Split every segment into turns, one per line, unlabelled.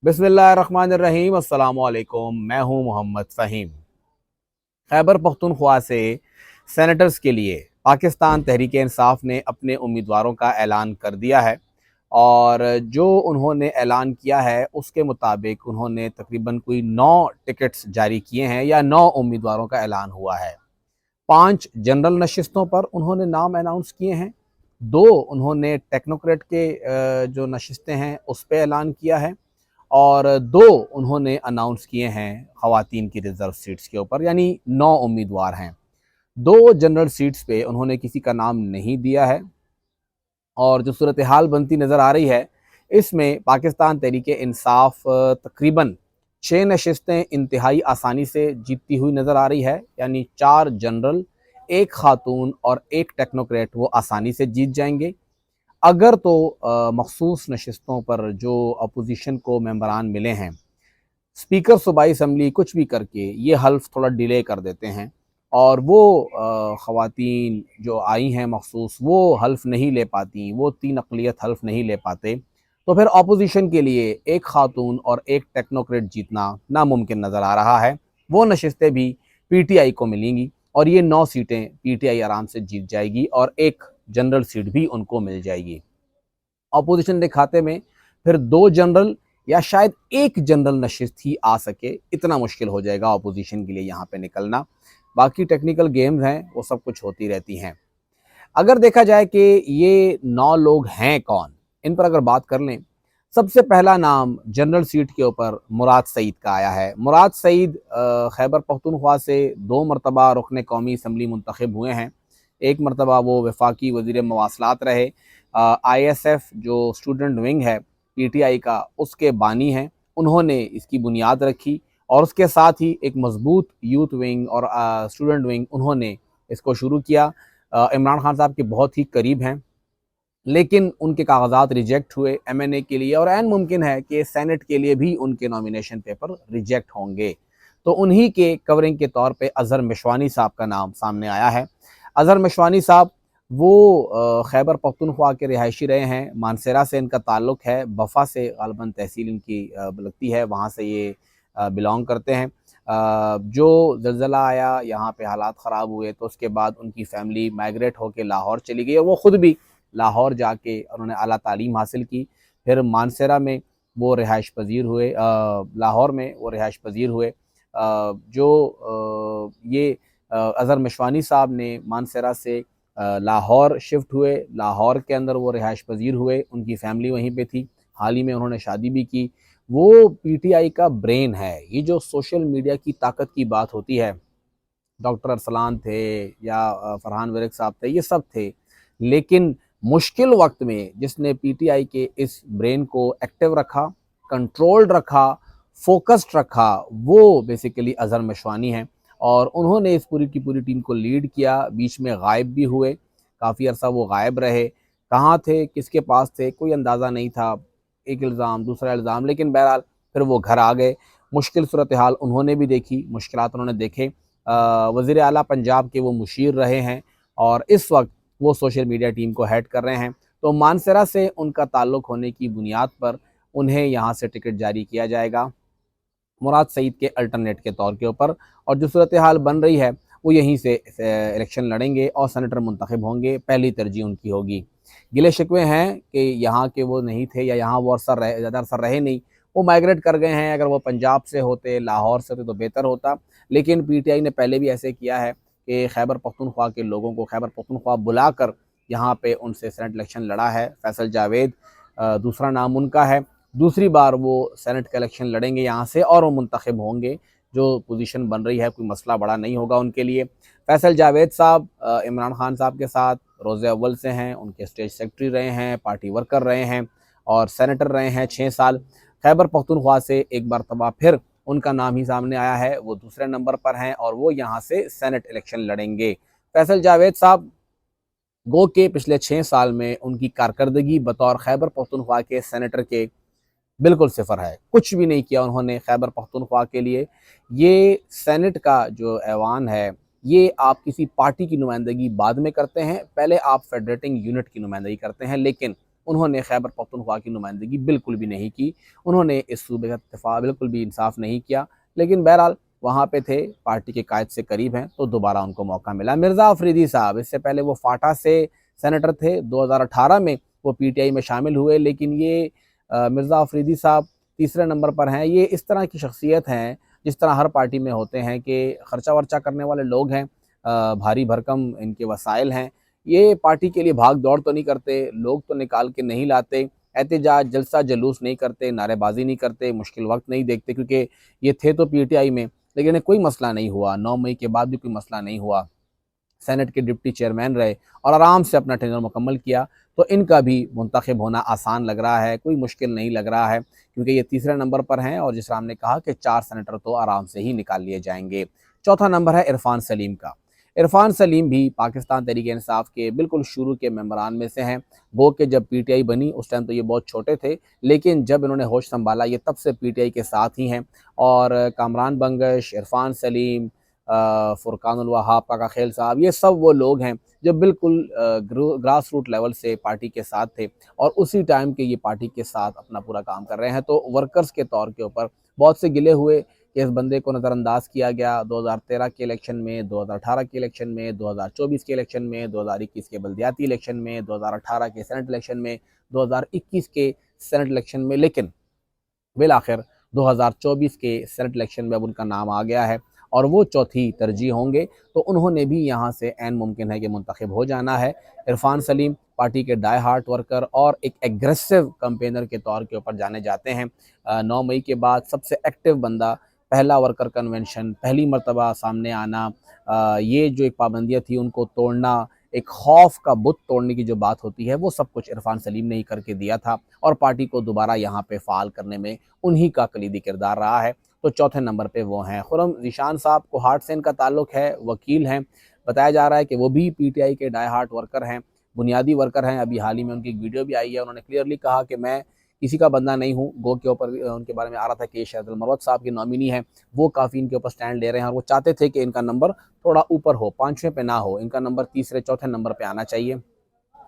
बिस्मिल्लाहिर्रहमानिर्रहीम। अस्सलामुअलैकुम। मैं हूं मोहम्मद फ़हीम। खैबर पख्तूनख्वा से सेनेटर्स के लिए पाकिस्तान तहरीक इंसाफ ने अपने उम्मीदवारों का ऐलान कर दिया है और जो उन्होंने ऐलान किया है उसके मुताबिक उन्होंने तकरीबन कोई 9 टिकट्स जारी किए हैं या 9 उम्मीदवारों का ऐलान हुआ है। 5 जनरल नशिस्तों पर उन्होंने नाम अनाउंस किए हैं। 2 उन्होंने टेक्नोक्रेट के जो नशिस्तें हैं उस पर ऐलान किया है और 2 उन्होंने अनाउंस किए हैं ख़वातीन की रिज़र्व सीट्स के ऊपर, यानी 9 उम्मीदवार हैं। 2 जनरल सीट्स पे उन्होंने किसी का नाम नहीं दिया है और जो सूरत हाल बनती नज़र आ रही है इसमें पाकिस्तान तहरीक इंसाफ तकरीबन 6 नशिस्तें इंतहाई आसानी से जीतती हुई नज़र आ रही है, यानी 4 जनरल, 1 खातून और 1 टेक्नोक्रेट वो आसानी से जीत जाएंगे। अगर तो मखसूस नशिस्तों पर जो अपोजिशन को मेंबरान मिले हैं, स्पीकर सूबाई असम्बली कुछ भी करके ये हल्फ थोड़ा डिले कर देते हैं और वो ख़वातीन जो आई हैं मखसूस वो हल्फ नहीं ले पाती, वो 3 अक़लियत हल्फ नहीं ले पाते, तो फिर अपोजिशन के लिए 1 खातून और 1 टेक्नोक्रेट जीतना नामुमकिन नज़र आ रहा है। वो नशिस्तें भी PTI को मिलेंगी और ये 9 सीटें PTI आराम से जीत जाएगी और 1 जनरल सीट भी उनको मिल जाएगी। अपोजिशन के खाते में फिर 2 जनरल या शायद 1 जनरल नशिस्त ही आ सके, इतना मुश्किल हो जाएगा अपोजिशन के लिए यहाँ पे निकलना। बाकी टेक्निकल गेम्स हैं वो सब कुछ होती रहती हैं। अगर देखा जाए कि ये 9 लोग हैं कौन, इन पर अगर बात कर लें, सबसे पहला नाम जनरल सीट के ऊपर मुराद सईद का आया है। मुराद सईद खैबर पख्तूनख्वा से 2 मरतबा रुकन कौमी असम्बली मुंतखब हुए हैं। एक मरतबा वो वफाकी वज़ीर मवासलात रहे। ISF जो स्टूडेंट विंग है PTI का, उसके बानी हैं। उन्होंने इसकी बुनियाद रखी और उसके साथ ही एक मजबूत यूथ विंग और स्टूडेंट विंग उन्होंने इसको शुरू किया। इमरान खान साहब के बहुत ही करीब हैं, लेकिन उनके कागजात रिजेक्ट हुए MNA के लिए और ऐन मुमकिन है कि सेनेट के लिए भी उनके नॉमिनेशन पेपर रिजेक्ट होंगे। तो उन्हीं के कवरिंग के तौर पे अज़हर मिशवानी साहब का नाम सामने आया है। अज़हर मिशवानी साहब वो खैबर पख्तूनख्वा के रिहायशी रहे हैं। मानसेरा से इनका ताल्लुक़ है, बफ़ा से ग़ालिबन तहसील इनकी लगती है, वहाँ से ये बिलोंग करते हैं। जो ज़लज़ला आया, यहाँ पे हालात ख़राब हुए, तो उसके बाद उनकी फ़ैमिली माइग्रेट होकर लाहौर चली गई और वो ख़ुद भी लाहौर जाके उन्होंने आला तालीम हासिल की। फिर मानसेरा में वो रिहाइश पज़ीर हुए, लाहौर में वो रिहाइश पज़ीर हुए। ये अज़हर मिशवानी साहब ने मानसेरा से लाहौर शिफ्ट हुए, लाहौर के अंदर वो रिहाइश पज़ीर हुए, उनकी फ़ैमिली वहीं पे थी। हाल ही में उन्होंने शादी भी की। वो PTI का ब्रेन है। ये जो सोशल मीडिया की ताकत की बात होती है, डॉक्टर अरसलान थे या फरहान वरिक साहब थे, ये सब थे, लेकिन मुश्किल वक्त में जिसने PTI के इस ब्रेन को एक्टिव रखा, कंट्रोल्ड रखा, फोकस्ड रखा, वो बेसिकली अज़हर मिशवानी हैं और उन्होंने इस पूरी की पूरी टीम को लीड किया। बीच में गायब भी हुए, काफ़ी अरसा वो गायब रहे। कहाँ थे, किसके पास थे, कोई अंदाज़ा नहीं था। एक इल्ज़ाम, दूसरा इल्ज़ाम, लेकिन बहरहाल फिर वो घर आ गए। मुश्किल सूरत हाल उन्होंने भी देखी, मुश्किलात उन्होंने देखे। वज़ीर आला पंजाब के वो मुशीर रहे हैं और इस वक्त वो सोशल मीडिया टीम को हेड कर रहे हैं। तो मानसरा से उनका ताल्लुक़ होने की बुनियाद पर उन्हें यहाँ से टिकट जारी किया जाएगा मुराद सईद के अल्टरनेट के तौर के ऊपर, और जो सूरत हाल बन रही है वो यहीं से इलेक्शन लड़ेंगे और सेनेटर मुंतखब होंगे। पहली तरजीह उनकी होगी। गिले शिकवे हैं कि यहाँ के वो नहीं थे या यहाँ वो ज़्यादा अरसा रहे नहीं, वो माइग्रेट कर गए हैं। अगर वो पंजाब से होते, लाहौर से होते तो बेहतर होता, लेकिन PTI ने पहले भी ऐसे किया है कि खैबर पख्तूनख्वा के लोगों को खैबर पख्तूनख्वा बुलाकर यहाँ पे उनसे सेनेट इलेक्शन लड़ा है। फैसल जावेद दूसरा नाम उनका है। दूसरी बार वो सेनेट का इलेक्शन लड़ेंगे यहाँ से और वो मुंतखब होंगे। जो पोजीशन बन रही है कोई मसला बड़ा नहीं होगा उनके लिए। फैसल जावेद साहब इमरान खान साहब के साथ रोज़े अव्वल से हैं, उनके स्टेट सेक्रेटरी रहे हैं, पार्टी वर्कर रहे हैं और सेनेटर रहे हैं 6 साल। खैबर पख्तूनख्वा से एक मरतबा फिर उनका नाम ही सामने आया है, वो दूसरे नंबर पर हैं और वो यहाँ से सेनेट इलेक्शन लड़ेंगे। फैसल जावेद साहब गो के पिछले 6 साल में उनकी कारकर्दगी बतौर खैबर पख्तूनख्वा के सेनेटर के बिल्कुल सिफर है। कुछ भी नहीं किया उन्होंने खैबर पख्तूनख्वा के लिए। ये सेनेट का जो ऐवान है, ये आप किसी पार्टी की नुमाइंदगी बाद में करते हैं, पहले आप फेडरेटिंग यूनिट की नुमाइंदगी करते हैं। लेकिन उन्होंने खैबर पख्तूनख्वा की नुमाइंदगी बिल्कुल भी नहीं की, उन्होंने इस सूबे का इत्तेफाक बिल्कुल भी इंसाफ नहीं किया। लेकिन बहरहाल वहाँ पे थे, पार्टी के कायद से करीब हैं, तो दोबारा उनको मौका मिला। मिर्ज़ा अफरीदी साहब, इससे पहले वो फाटा से सेनेटर थे, 2018 में वो पीटीआई में शामिल हुए, लेकिन ये मिर्ज़ा अफरीदी साहब तीसरे नंबर पर हैं। ये इस तरह की शख्सियत हैं जिस तरह हर पार्टी में होते हैं कि खर्चा वर्चा करने वाले लोग हैं, भारी भरकम इनके वसाइल हैं। ये पार्टी के लिए भाग दौड़ तो नहीं करते, लोग तो निकाल के नहीं लाते, एहतजाज जलसा जुलूस नहीं करते, नारेबाजी नहीं करते, मुश्किल वक्त नहीं देखते, क्योंकि ये थे तो पीटीआई में, लेकिन इन्हें कोई मसला नहीं हुआ। 9 मई के बाद भी कोई मसला नहीं हुआ, सेनेट के डिप्टी चेयरमैन रहे और आराम से अपना टेन्योर मुकम्मल किया। तो इनका भी मुंतखब होना आसान लग रहा है, कोई मुश्किल नहीं लग रहा है, क्योंकि ये तीसरे नंबर पर हैं और जिस तरह हमने कहा कि 4 सेनेटर तो आराम से ही निकाल लिए जाएंगे। चौथा नंबर है इरफान सलीम का। इरफान सलीम भी पाकिस्तान तहरीक इंसाफ के बिल्कुल शुरू के मेंबरान में से हैं। गो के जब पीटीआई बनी उस टाइम तो ये बहुत छोटे थे, लेकिन जब इन्होंने होश संभाला ये तब से पीटीआई के साथ ही हैं। और कामरान बंगश, इरफान सलीम, फुरकानुल वहाब, काका खेल साहब, ये सब वो लोग हैं जो बिल्कुल ग्रास रूट लेवल से पार्टी के साथ थे और उसी टाइम के ये पार्टी के साथ अपना पूरा काम कर रहे हैं। तो वर्कर्स के तौर के ऊपर बहुत से गिले हुए कि इस बंदे को नज़रअंदाज किया गया 2013 के इलेक्शन में, 2018 के इलेक्शन में, 2024 के इलेक्शन में, 2021 के बल्दियाती इलेक्शन में, 2018 के सेनेट इलेक्शन में, 2021 के सेनेट इलेक्शन में, लेकिन बिल आखिर 2024 के सेनेट इलेक्शन में अब उनका नाम आ गया है और वो चौथी तरजीह होंगे। तो उन्होंने भी यहाँ से ऐन मुमकिन है कि मुंतखब हो जाना है। इरफान सलीम पार्टी के डाई हार्ट वर्कर और एक एग्रेसिव कैंपेनर के तौर के ऊपर जाने जाते हैं। 9 मई के बाद सबसे एक्टिव बंदा, पहला वर्कर कन्वेंशन, पहली मरतबा सामने आना, ये जो एक पाबंदियाँ थी उनको तोड़ना, एक खौफ का बुत तोड़ने की जो बात होती है, वो सब कुछ इरफान सलीम ने ही करके दिया था और पार्टी को दोबारा यहाँ पे फ़ाल करने में उन्हीं का कलीदी किरदार रहा है। तो चौथे नंबर पे वो हैं। खुर्रम ज़ीशान साहब को हार्ट से इनका ताल्लुक़ है, वकील हैं, बताया जा रहा है कि वो भी पीटीआई के डाई हार्ट वर्कर हैं, बुनियादी वर्कर हैं। अभी हाल ही में उनकी एक वीडियो भी आई है, उन्होंने क्लियरली कहा कि मैं किसी का बंदा नहीं हूँ। गो के ऊपर उनके बारे में आ रहा था कि शहद मरवत साहब की नॉमिनी है, वो काफ़ी इनके ऊपर स्टैंड ले रहे हैं और वो चाहते थे कि इनका नंबर थोड़ा ऊपर हो, 5वें पे ना हो, इनका नंबर तीसरे चौथे नंबर पे आना चाहिए,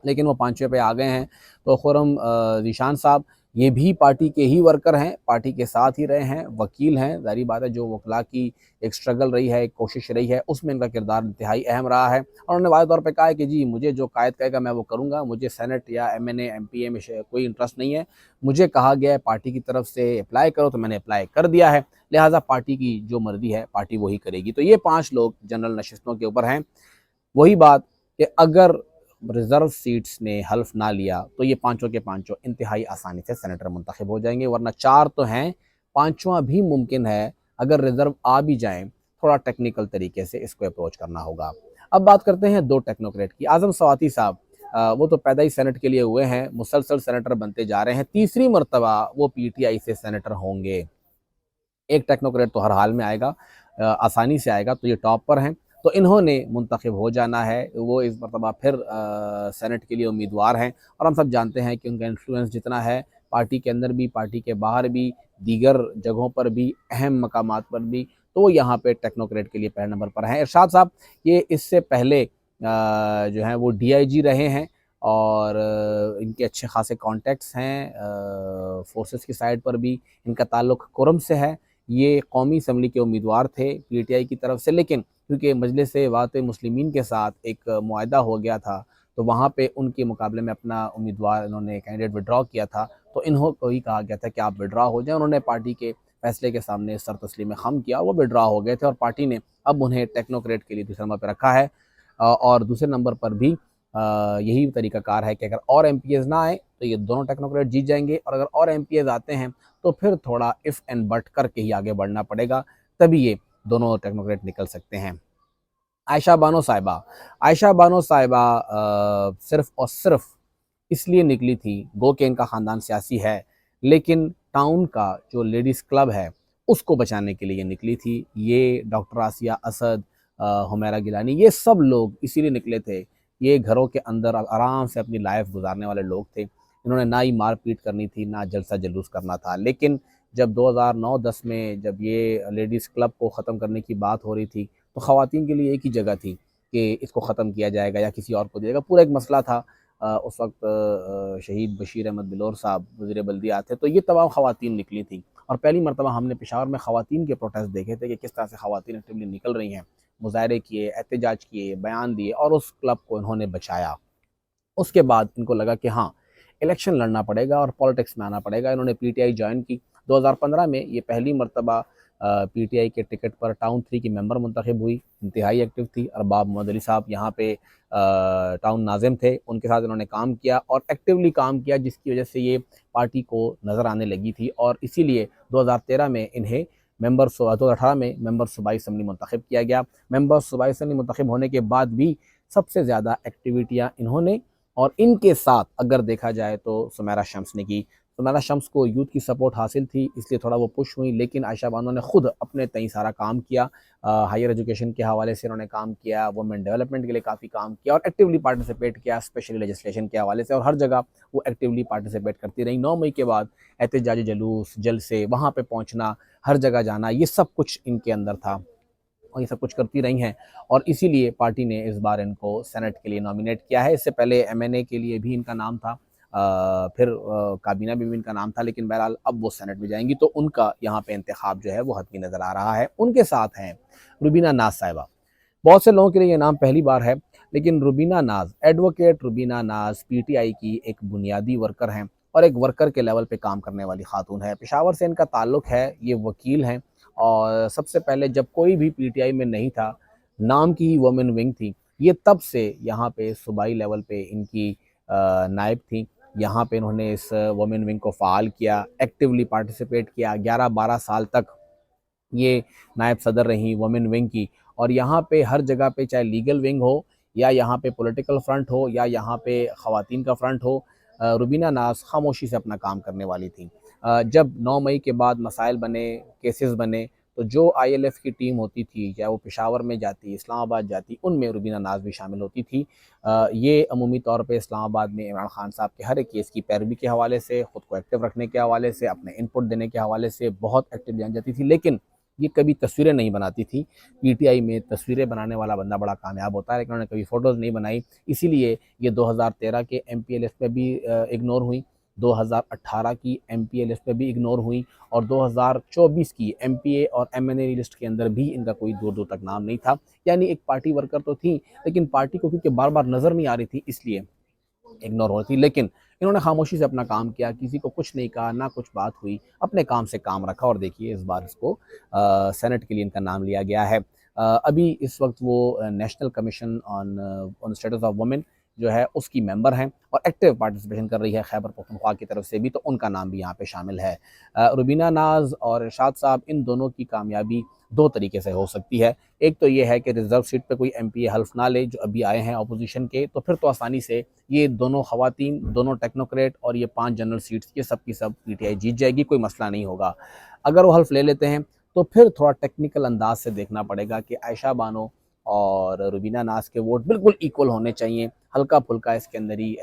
लेकिन वो 5वें पे आ गए हैं। तो खुर्रम ज़ीशान साहब ये भी पार्टी के ही वर्कर हैं, पार्टी के साथ ही रहे हैं, वकील हैं। ज़ाहिर बात है जो वकला की एक स्ट्रगल रही है, एक कोशिश रही है, उसमें इनका किरदार इंतहाई अहम रहा है और उन्होंने वाज़ेह तौर पे कहा है कि जी मुझे जो कायद कहेगा मैं वो करूँगा, मुझे सेनेट या एमएनए एमपीए में कोई इंटरेस्ट नहीं है। मुझे कहा गया है पार्टी की तरफ से अप्लाई करो तो मैंने अप्लाई कर दिया है, लिहाजा पार्टी की जो मर्ज़ी है पार्टी वही करेगी। तो ये 5 लोग जनरल नशिस्तों के ऊपर हैं। वही बात कि अगर रिज़र्व सीट्स ने हल्फ ना लिया तो ये पाँचों के पाँचों इंतहाई आसानी से सेनेटर मुंतखब हो जाएंगे, वरना 4 तो हैं, 5वां भी मुमकिन है अगर रिज़र्व आ भी जाएँ, थोड़ा टेक्निकल तरीके से इसको अप्रोच करना होगा। अब बात करते हैं 2 टेक्नोक्रेट की। आज़म सवाती साहब, वो तो पैदा ही सेनेट के लिए हुए हैं, मुसलसल सेनेटर बनते जा रहे हैं, तीसरी मरतबा वो पीटीआई से सेनेटर होंगे। एक टेक्नोक्रेट तो हर हाल में आएगा, आसानी से आएगा, तो ये टॉप पर हैं। तो इन्होंने मुंतखब हो जाना है, वो इस मरतबा फिर सेनेट के लिए उम्मीदवार हैं और हम सब जानते हैं कि उनका इन्फ्लुएंस जितना है पार्टी के अंदर भी, पार्टी के बाहर भी, दीगर जगहों पर भी, अहम मकामात पर भी, तो वो यहाँ पे टेक्नोक्रेट के लिए पहले नंबर पर हैं। इरशाद साहब ये इससे पहले जो हैं वो डीआईजी रहे हैं और इनके अच्छे खासे कॉन्टैक्ट्स हैं, फोर्सेस की साइड पर भी इनका ताल्लुक़ कुरम से है। ये कौमी असम्बली के उम्मीदवार थे पीटीआई की तरफ से, लेकिन क्योंकि मजलिस वात मुस्लिमीन के साथ एक मुआहदा हो गया था, तो वहाँ पे उनके मुकाबले में अपना उम्मीदवार इन्होंने कैंडिडेट विड्रॉ किया था, तो इन्हों को ही कहा गया था कि आप विड्रॉ हो जाएं। उन्होंने पार्टी के फैसले के सामने सर तस्लीम खम किया, वो विड्रॉ हो गए थे और पार्टी ने अब उन्हें टेक्नोक्रेट के लिए दूसरे नंबर पर रखा है। और दूसरे नंबर पर भी यही तरीक़ाकार है कि अगर और एमपीएस ना आए तो ये दोनों टेक्नोक्रेट जीत जाएंगे और अगर और एमपीएस आते हैं तो फिर थोड़ा इफ़ एंड बट करके ही आगे बढ़ना पड़ेगा, तभी ये दोनों टेक्नोक्रेट निकल सकते हैं। आयशा बानो साहिबा, आयशा बानो साहिबा सिर्फ़ और सिर्फ इसलिए निकली थी, गो के इनका ख़ानदान सियासी है, लेकिन टाउन का जो लेडीज़ क्लब है उसको बचाने के लिए ये निकली थी। ये डॉक्टर आसिया असद, हुमैरा गिलानी, ये सब लोग इसीलिए निकले थे। ये घरों के अंदर आराम से अपनी लाइफ गुजारने वाले लोग थे, इन्होंने ना ही मारपीट करनी थी, ना जलसा जुलूस करना था। लेकिन जब 2009-10 में जब ये लेडीज़ क्लब को ख़त्म करने की बात हो रही थी, तो ख़वातीन के लिए एक ही जगह थी कि इसको ख़त्म किया जाएगा या किसी और को दिया जाएगा, पूरा एक मसला था। उस वक्त शहीद बशीर अहमद बिलोर साहब वज़ीर बल्दियात थे, तो ये तमाम ख़वातीन निकली थी और पहली मरतबा हमने पेशावर में ख़वातीन के प्रोटेस्ट देखे थे कि किस तरह से ख़वातीन एक्टिवली निकल रही हैं, मुज़ाहरे किए, एहतजाज किए, बयान दिए और उस क्लब को इन्होंने बचाया। उसके बाद इनको लगा कि हाँ, इलेक्शन लड़ना पड़ेगा और पॉलिटिक्स में आना पड़ेगा। इन्होंने पीटीआई जॉइन की। 2015 में ये पहली मरतबा पीटीआई के टिकट पर टाउन 3 की मेंबर मुंतखब हुई। इंतहाई एक्टिव थी। अरबाब मोहम्मद अली साहब यहाँ पे टाउन नाज़िम थे, उनके साथ इन्होंने काम किया और एक्टिवली काम किया, जिसकी वजह से ये पार्टी को नज़र आने लगी थी और इसीलिए 2013 में इन्हें 2018 में मेंबर सूबाई असम्बली मुंतखब किया गया। मेंबर सूबाई असम्बली मुंतखब होने के बाद भी सबसे ज़्यादा एक्टिविटियाँ इन्होंने और इनके साथ अगर देखा जाए तो सुमेरा शम्स ने की। सुमेरा शम्स को यूथ की सपोर्ट हासिल थी, इसलिए थोड़ा वो पुश हुई, लेकिन आयशा बानो ने खुद अपने तई सारा काम किया। हायर एजुकेशन के हवाले से उन्होंने काम किया, वुमेन डेवलपमेंट के लिए काफ़ी काम किया और एक्टिवली पार्टिसिपेट किया, स्पेशली लेजिस्लेशन के हवाले से, और हर जगह वो एक्टिवली पार्टिसिपेट करती रही। 9 मई के बाद एहतजाजी जलूस, जलसे, वहाँ पे पहुँचना, हर जगह जाना, ये सब कुछ इनके अंदर था और ये सब कुछ करती रही हैं और इसीलिए पार्टी ने इस बार इनको सेनेट के लिए नॉमिनेट किया है। इससे पहले एमएनए के लिए भी इनका नाम था, फिर काबीना में भी इनका नाम था, लेकिन बहरहाल अब वो सेनेट में जाएंगी तो उनका यहाँ पे इंतखाब जो है वो हतमी नज़र आ रहा है। उनके साथ हैं रुबीना नाज साहिबा। बहुत से लोगों के लिए ये नाम पहली बार है, लेकिन रुबीना नाज, एडवोकेट रुबीना नाज पीटीआई की एक बुनियादी वर्कर हैं और एक वर्कर के लेवल पे काम करने वाली खातून है। पेशावर से इनका ताल्लुक़ है, ये वकील हैं और सबसे पहले जब कोई भी पीटीआई में नहीं था, नाम की ही वुमेन विंग थी, ये तब से यहाँ पे सूबाई लेवल पे इनकी नायब थी। यहाँ पे इन्होंने इस वुमेन विंग को फ़ाल किया, एक्टिवली पार्टिसिपेट किया। 11-12 साल तक ये नायब सदर रहीं वुमेन विंग की और यहाँ पे हर जगह पे, चाहे लीगल विंग हो या यहाँ पे पॉलिटिकल फ्रंट हो या यहाँ पे ख़वातीन का फ्रंट हो, रुबीना नाज खामोशी से अपना काम करने वाली थी। जब 9 मई के बाद मसाइल बने, केसेस बने, तो जो आईएलएफ की टीम होती थी, चाहे वो पेशावर में जाती, इस्लामाबाद जाती, उनमें रुबीना नाज भी शामिल होती थी। ये अमूमी तौर पे इस्लामाबाद में इमरान खान साहब के हर एक केस की पैरवी के हवाले से, ख़ुद को एक्टिव रखने के हवाले से, अपने इनपुट देने के हवाले से बहुत एक्टिव जान जाती थी, लेकिन ये कभी तस्वीरें नहीं बनाती थी। पीटीआई में तस्वीरें बनाने वाला बंदा बड़ा कामयाब होता है, लेकिन उन्होंने कभी फ़ोटोज़ नहीं बनाई, इसीलिए ये 2013 के एमपीए लिस्ट पे भी इग्नोर हुई, 2018 की एमपीए लिस्ट पे भी इग्नोर हुई और 2024 की एमपीए और एमएनए लिस्ट के अंदर भी इनका कोई दूर-दूर तक नाम नहीं था। यानी एक पार्टी वर्कर तो थी, लेकिन पार्टी को क्योंकि बार-बार नज़र नहीं आ रही थी, इसलिए इग्नोर हो रही थी। लेकिन इन्होंने खामोशी से अपना काम किया, किसी को कुछ नहीं कहा, ना कुछ बात हुई, अपने काम से काम रखा और देखिए इस बार इसको सेनेट के लिए इनका नाम लिया गया है। अभी इस वक्त वो national commission on status of women जो है उसकी मेंबर हैं और एक्टिव पार्टिसिपेशन कर रही है खैबर पख्तूनख्वा की तरफ से भी, तो उनका नाम भी यहाँ पे शामिल है। रुबीना नाज और इरशाद साहब, इन दोनों की कामयाबी दो तरीके से हो सकती है। एक तो ये है कि रिजर्व सीट पे कोई एमपीए हल्फ ना ले जो अभी आए हैं अपोजिशन के, तो फिर तो आसानी से ये दोनों खवातीन, दोनों टेक्नोक्रेट और ये 5 जनरल सीट्स ये सब की सब पीटीआई जीत जाएगी, कोई मसला नहीं होगा। अगर वो हल्फ ले लेते हैं तो फिर थोड़ा टेक्निकल अंदाज से देखना पड़ेगा कि आयशा बानो और रुबीना नाज के वोट बिल्कुल इक्वल होने चाहिए, हल्का फुल्का इसके अंदर ही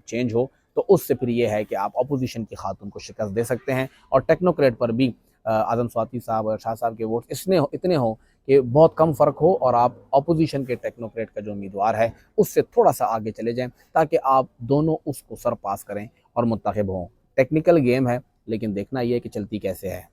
चेंज हो, तो उससे फिर ये है कि आप अपोजिशन की खातून को शिकस्त दे सकते हैं और टेक्नोक्रेट पर भी आज़म स्वाति साहब और शाह साहब के वोट इतने हों कि बहुत कम फ़र्क हो और आप अपोजिशन के टेक्नोक्रेट का जो उम्मीदवार है उससे थोड़ा सा आगे चले जाएं, ताकि आप दोनों उसको सरपास करें और मुंतखब हों। टेक्निकल गेम है, लेकिन देखना ये है कि चलती कैसे है।